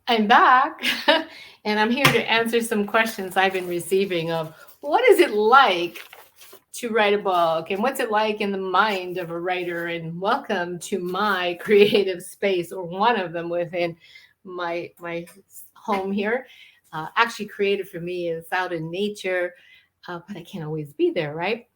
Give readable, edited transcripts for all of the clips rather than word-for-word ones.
I'm back and I'm here to answer some questions I've been receiving of what is it like to write a book and what's it like in the mind of a writer, and welcome to my creative space, or one of them within my home here. Actually created for me is out in nature, but I can't always be there, right?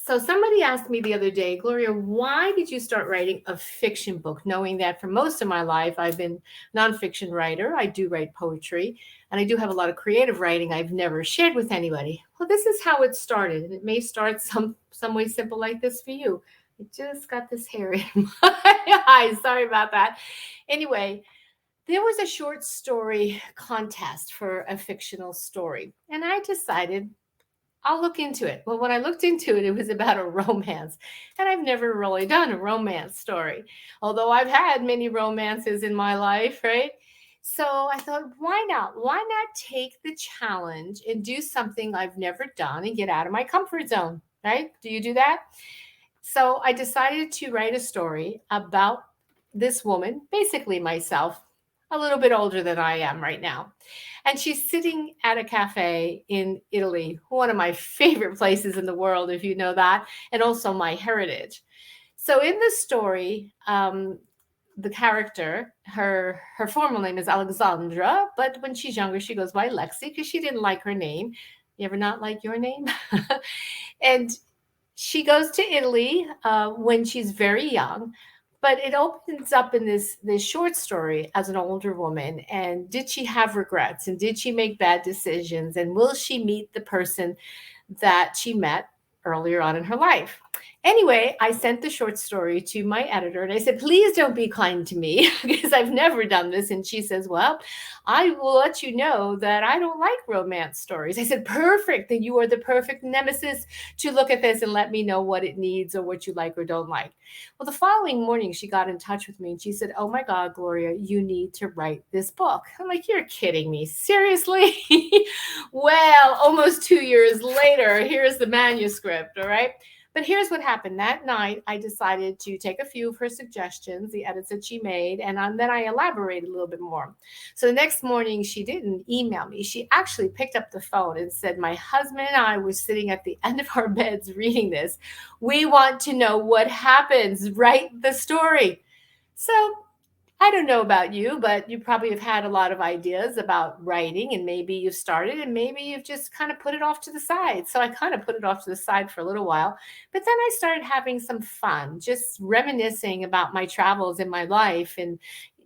So somebody asked me the other day, Gloria, why did you start writing a fiction book, knowing that for most of my life I've been nonfiction writer. I do write poetry, and I do have a lot of creative writing I've never shared with anybody. Well, this is how it started, and it may start some way simple like this for you. I just got this hair in my eye. Sorry about that. Anyway, there was a short story contest for a fictional story, and I decided I'll look into it. Well, when I looked into it, it was about a romance. And I've never really done a romance story, although I've had many romances in my life, right? So I thought, why not? Why not take the challenge and do something I've never done and get out of my comfort zone, right? Do you do that? So I decided to write a story about this woman, basically myself, a little bit older than I am right now. And she's sitting at a cafe in Italy, one of my favorite places in the world, if you know that, and also my heritage. So in the story, the character, her formal name is Alexandra, but when she's younger, she goes by Lexi because she didn't like her name. You ever not like your name? And she goes to Italy when she's very young, but it opens up in this short story as an older woman. And did she have regrets? And did she make bad decisions? And will she meet the person that she met earlier on in her life? Anyway, I sent the short story to my editor and I said, please don't be kind to me because I've never done this. And she says, well, I will let you know that I don't like romance stories. I said, perfect. Then you are the perfect nemesis to look at this and let me know what it needs or what you like or don't like. Well, the following morning, she got in touch with me and she said, oh my God, Gloria, you need to write this book. I'm like, you're kidding me. Seriously? Well, almost 2 years later, here's the manuscript. All right. But here's what happened. That night, I decided to take a few of her suggestions, the edits that she made, and then I elaborated a little bit more. So the next morning, she didn't email me. She actually picked up the phone and said, my husband and I were sitting at the end of our beds reading this. We want to know what happens. Write the story. So I don't know about you, but you probably have had a lot of ideas about writing, and maybe you've started and maybe you've just kind of put it off to the side. So I kind of put it off to the side for a little while, but then I started having some fun, just reminiscing about my travels in my life and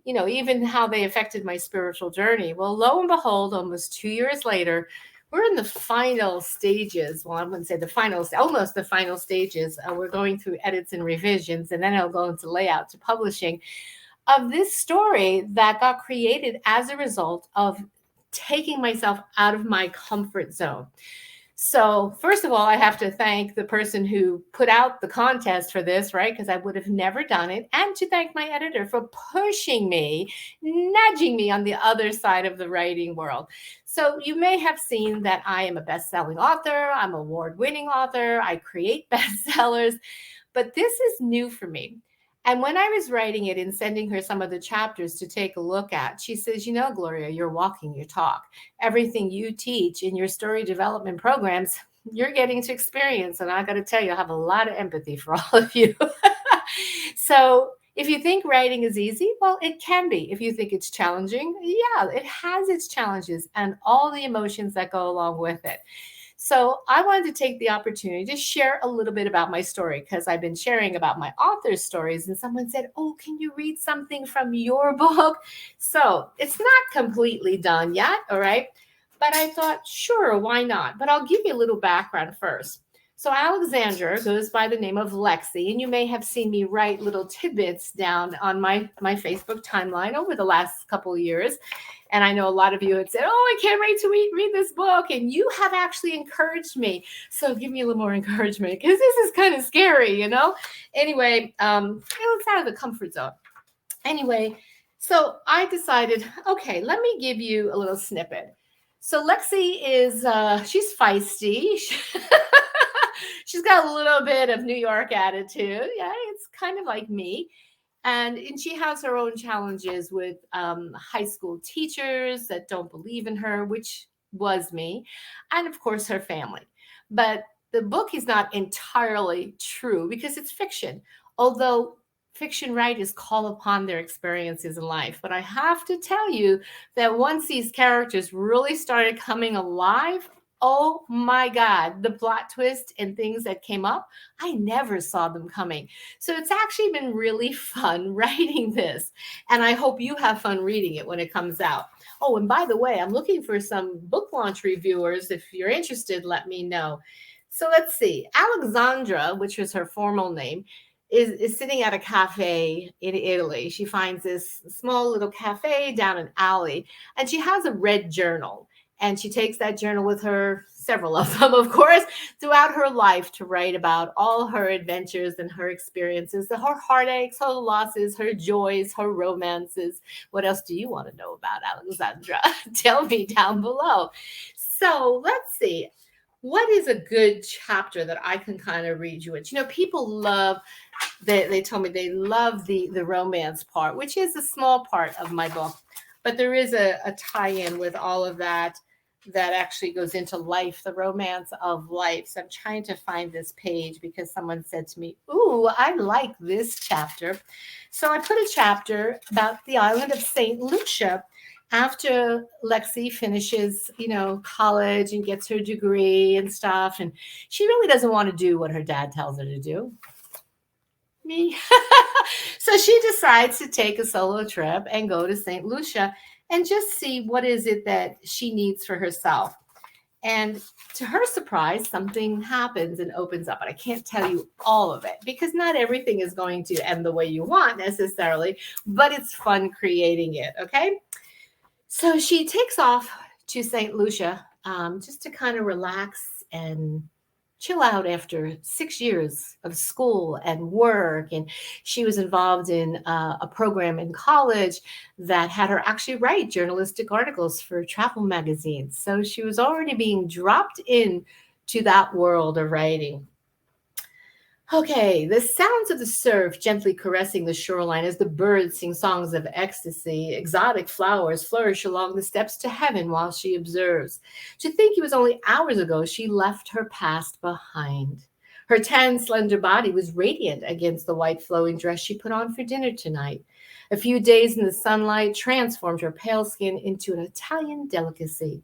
even how they affected my spiritual journey. Well, lo and behold, almost 2 years later, we're in the final stages. Well, I wouldn't say the final, almost the final stages. We're going through edits and revisions, and then it'll go into layout to publishing of this story that got created as a result of taking myself out of my comfort zone. So, first of all, I have to thank the person who put out the contest for this, right? Because I would have never done it. And to thank my editor for pushing me, nudging me on the other side of the writing world. So, you may have seen that I am a best selling author, I'm an award winning author, I create bestsellers, but this is new for me. And when I was writing it and sending her some of the chapters to take a look at, she says, Gloria, you're walking your talk. Everything you teach in your story development programs, you're getting to experience. And I got to tell you, I have a lot of empathy for all of you. So if you think writing is easy, well, it can be. If you think it's challenging, yeah, it has its challenges and all the emotions that go along with it. So I wanted to take the opportunity to share a little bit about my story because I've been sharing about my author's stories, and someone said, oh, can you read something from your book? So it's not completely done yet, all right? But I thought, sure, why not? But I'll give you a little background first. So Alexandra goes by the name of Lexi, and you may have seen me write little tidbits down on my Facebook timeline over the last couple of years. And I know a lot of you had said, oh, I can't wait to read this book. And you have actually encouraged me. So give me a little more encouragement because this is kind of scary, Anyway, it's out of the comfort zone. Anyway, so I decided, okay, let me give you a little snippet. So Lexi is, she's feisty. She's got a little bit of New York attitude. Yeah, it's kind of like me. And she has her own challenges with high school teachers that don't believe in her, which was me, and of course her family. But the book is not entirely true because it's fiction, although fiction writers call upon their experiences in life. But I have to tell you that once these characters really started coming alive, oh my God, the plot twist and things that came up, I never saw them coming. So it's actually been really fun writing this. And I hope you have fun reading it when it comes out. Oh, and by the way, I'm looking for some book launch reviewers. If you're interested, let me know. So let's see. Alexandra, which was her formal name, is sitting at a cafe in Italy. She finds this small little cafe down an alley, and she has a red journal. And she takes that journal with her, several of them, of course, throughout her life to write about all her adventures and her experiences, her heartaches, her losses, her joys, her romances. What else do you want to know about Alexandra? Tell me down below. So let's see. What is a good chapter that I can kind of read you? People love, they told me they love the romance part, which is a small part of my book, but there is a tie-in with all of that that actually goes into life, the romance of life. So I'm trying to find this page because someone said to me, ooh, I like this chapter. So I put a chapter about the island of St. Lucia after Lexi finishes, college and gets her degree and stuff. And she really doesn't want to do what her dad tells her to do. Me. So she decides to take a solo trip and go to St. Lucia and just see what is it that she needs for herself. And to her surprise, something happens and opens up. And I can't tell you all of it because not everything is going to end the way you want necessarily, but it's fun creating it. Okay. So she takes off to St. Lucia just to kind of relax and chill out after 6 years of school and work. And she was involved in a program in college that had her actually write journalistic articles for travel magazines. So she was already being dropped in to that world of writing. Okay, the sounds of the surf gently caressing the shoreline as the birds sing songs of ecstasy. Exotic flowers flourish along the steps to heaven while she observes. To think it was only hours ago she left her past behind. Her tan, slender body was radiant against the white flowing dress she put on for dinner tonight. A few days in the sunlight transformed her pale skin into an Italian delicacy.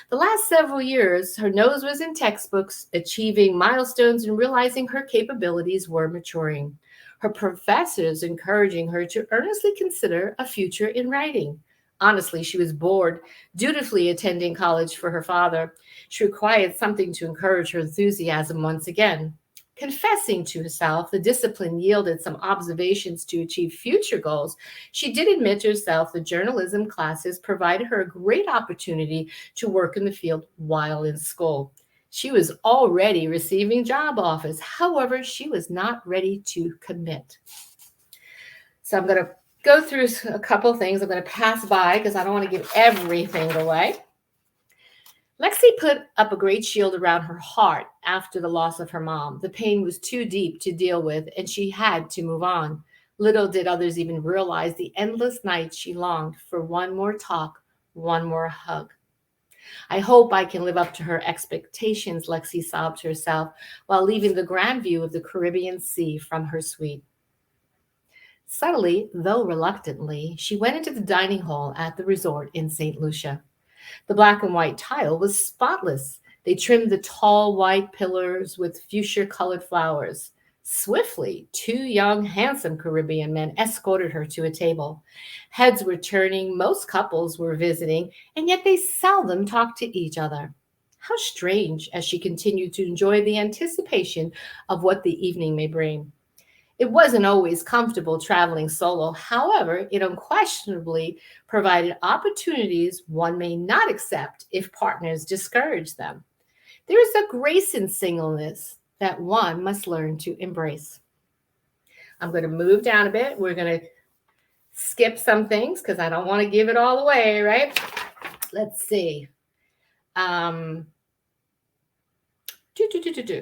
The last several years, her nose was in textbooks, achieving milestones and realizing her capabilities were maturing. Her professors encouraging her to earnestly consider a future in writing. Honestly, she was bored, dutifully attending college for her father. She required something to encourage her enthusiasm once again. Confessing to herself the discipline yielded some observations to achieve future goals, she did admit to herself the journalism classes provided her a great opportunity to work in the field while in school. She was already receiving job offers. However, she was not ready to commit. So I'm going to go through a couple things. I'm going to pass by because I don't want to give everything away. Lexi put up a great shield around her heart after the loss of her mom. The pain was too deep to deal with, and she had to move on. Little did others even realize the endless nights she longed for one more talk, one more hug. I hope I can live up to her expectations, Lexi sobbed to herself while leaving the grand view of the Caribbean Sea from her suite. Subtly, though reluctantly, she went into the dining hall at the resort in St. Lucia. The black and white tile was spotless. They trimmed the tall white pillars with fuchsia-colored flowers. Swiftly, two young, handsome Caribbean men escorted her to a table. Heads were turning, most couples were visiting, and yet they seldom talked to each other. How strange, as she continued to enjoy the anticipation of what the evening may bring. It wasn't always comfortable traveling solo. However, it unquestionably provided opportunities one may not accept if partners discourage them. There is a grace in singleness that one must learn to embrace. I'm going to move down a bit. We're going to skip some things because I don't want to give it all away, right? Let's see.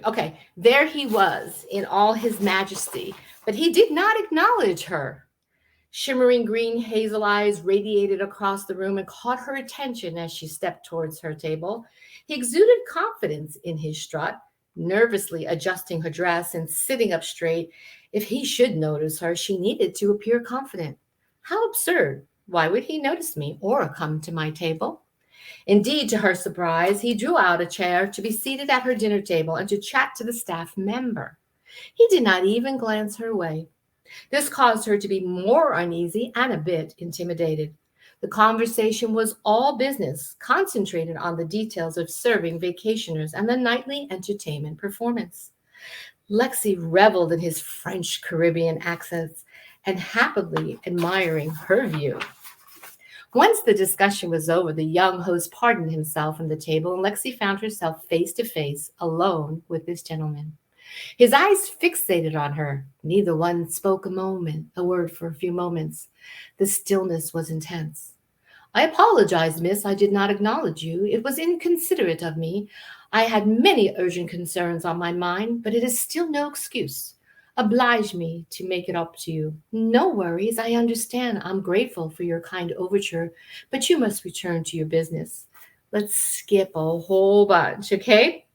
Okay, there he was in all his majesty, but he did not acknowledge her. Shimmering green hazel eyes radiated across the room and caught her attention as she stepped towards her table. He exuded confidence in his strut, nervously adjusting her dress and sitting up straight. If he should notice her, she needed to appear confident. How absurd! Why would he notice me or come to my table? Indeed, to her surprise, he drew out a chair to be seated at her dinner table and to chat to the staff member. He did not even glance her way. This caused her to be more uneasy and a bit intimidated. The conversation was all business, concentrated on the details of serving vacationers and the nightly entertainment performance. Lexi reveled in his French Caribbean accents and happily admiring her view. Once the discussion was over, the young host pardoned himself from the table, and Lexi found herself face to face, alone with this gentleman. His eyes fixated on her. Neither one spoke a word for a few moments. The stillness was intense. I apologize, miss. I did not acknowledge you. It was inconsiderate of me. I had many urgent concerns on my mind, but it is still no excuse. Oblige me to make it up to you. No worries. I understand. I'm grateful for your kind overture, but you must return to your business. Let's skip a whole bunch, okay?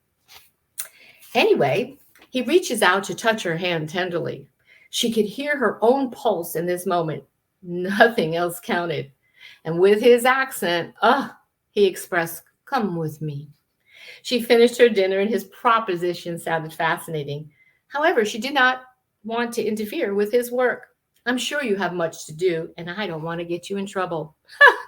Anyway, he reaches out to touch her hand tenderly. She could hear her own pulse in this moment. Nothing else counted. And with his accent, he expressed, come with me. She finished her dinner and his proposition sounded fascinating. However, she did not want to interfere with his work. I'm sure you have much to do, and I don't want to get you in trouble.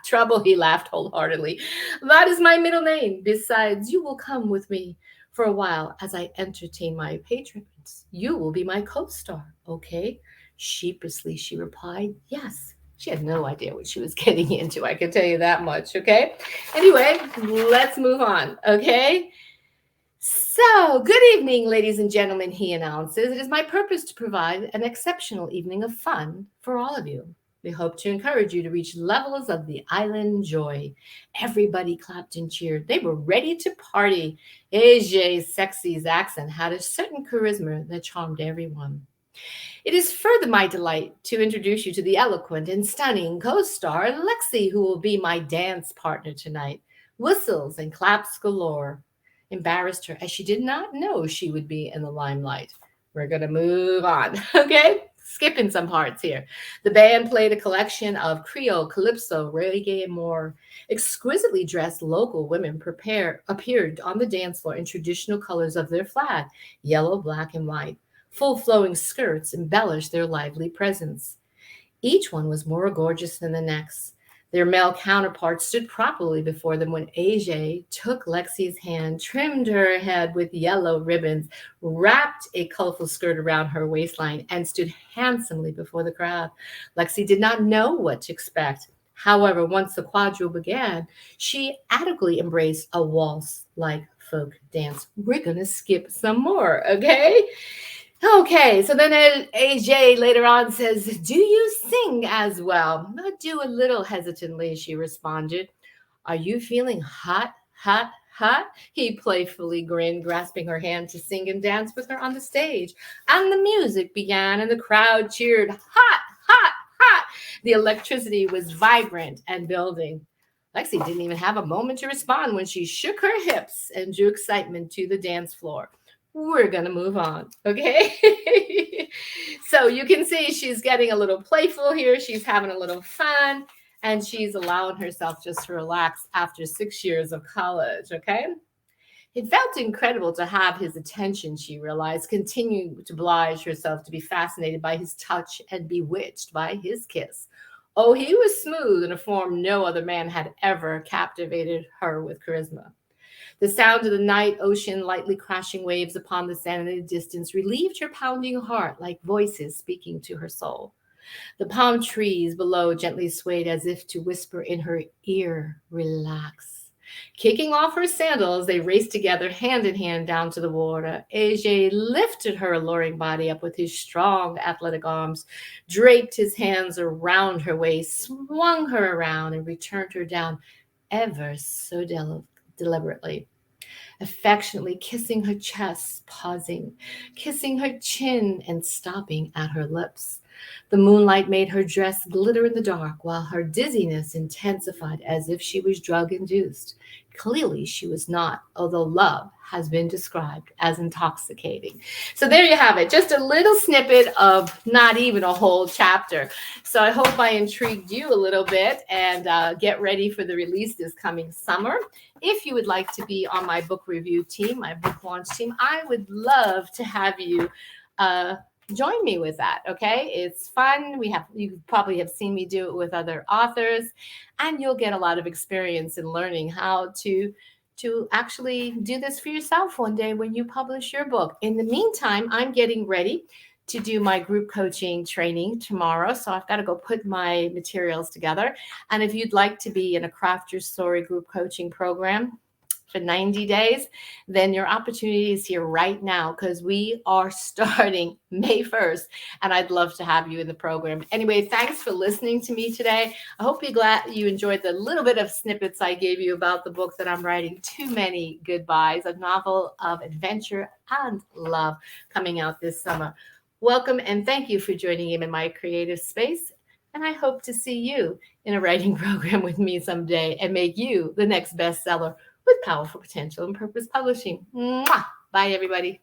Trouble, he laughed wholeheartedly. That is my middle name. Besides, you will come with me for a while as I entertain my patrons. You will be my co-star, okay? Sheepishly, she replied, yes. She had no idea what she was getting into, I can tell you that much, okay? Anyway, let's move on, okay? So, good evening, ladies and gentlemen, he announces. It is my purpose to provide an exceptional evening of fun for all of you. We hope to encourage you to reach levels of the island joy. Everybody clapped and cheered. They were ready to party. AJ Sexy's accent had a certain charisma that charmed everyone. It is further my delight to introduce you to the eloquent and stunning co-star Lexi, who will be my dance partner tonight. Whistles and claps galore embarrassed her as she did not know she would be in the limelight. We're going to move on, okay? Skipping some parts here. The band played a collection of Creole, Calypso, reggae, and more. Exquisitely dressed local women appeared on the dance floor in traditional colors of their flag, yellow, black, and white. Full flowing skirts embellished their lively presence. Each one was more gorgeous than the next. Their male counterparts stood properly before them when AJ took Lexi's hand, trimmed her head with yellow ribbons, wrapped a colorful skirt around her waistline, and stood handsomely before the crowd. Lexi did not know what to expect. However, once the quadrille began, she adequately embraced a waltz-like folk dance. We're going to skip some more, okay? Okay, so then AJ later on says, do you sing as well? I do a little hesitantly, she responded. Are you feeling hot, hot, hot? He playfully grinned, grasping her hand to sing and dance with her on the stage. And the music began, and the crowd cheered, hot, hot, hot. The electricity was vibrant and building. Lexi didn't even have a moment to respond when she shook her hips and drew excitement to the dance floor. We're going to move on, okay? So you can see she's getting a little playful here. She's having a little fun, and she's allowing herself just to relax after 6 years of college, okay? It felt incredible to have his attention, she realized, continuing to oblige herself to be fascinated by his touch and bewitched by his kiss. Oh, he was smooth in a form no other man had ever captivated her with charisma. The sound of the night ocean lightly crashing waves upon the sand in the distance relieved her pounding heart like voices speaking to her soul. The palm trees below gently swayed as if to whisper in her ear, relax. Kicking off her sandals, they raced together hand in hand down to the water. AJ lifted her alluring body up with his strong athletic arms, draped his hands around her waist, swung her around, and returned her down ever so deliberately, affectionately kissing her chest, pausing, kissing her chin, and stopping at her lips. The moonlight made her dress glitter in the dark, while her dizziness intensified as if she was drug induced. Clearly, she was not, although love has been described as intoxicating. So, there you have it, just a little snippet of not even a whole chapter. So, I hope I intrigued you a little bit, and get ready for the release this coming summer. If you would like to be on my book review team, my book launch team, I would love to have you. Uh, Join me with that. Okay, it's fun. You probably have seen me do it with other authors, and you'll get a lot of experience in learning how to actually do this for yourself one day when you publish your book. In the meantime, I'm getting ready to do my group coaching training tomorrow, so I've got to go put my materials together. And if you'd like to be in a Craft Your Story group coaching program for 90 days, then your opportunity is here right now, because we are starting May 1st, and I'd love to have you in the program. Anyway, thanks for listening to me today. I hope you enjoyed the little bit of snippets I gave you about the book that I'm writing, Too Many Goodbyes, a novel of adventure and love coming out this summer. Welcome, and thank you for joining in my creative space. And I hope to see you in a writing program with me someday and make you the next bestseller with powerful potential and purpose publishing. Mwah! Bye, everybody.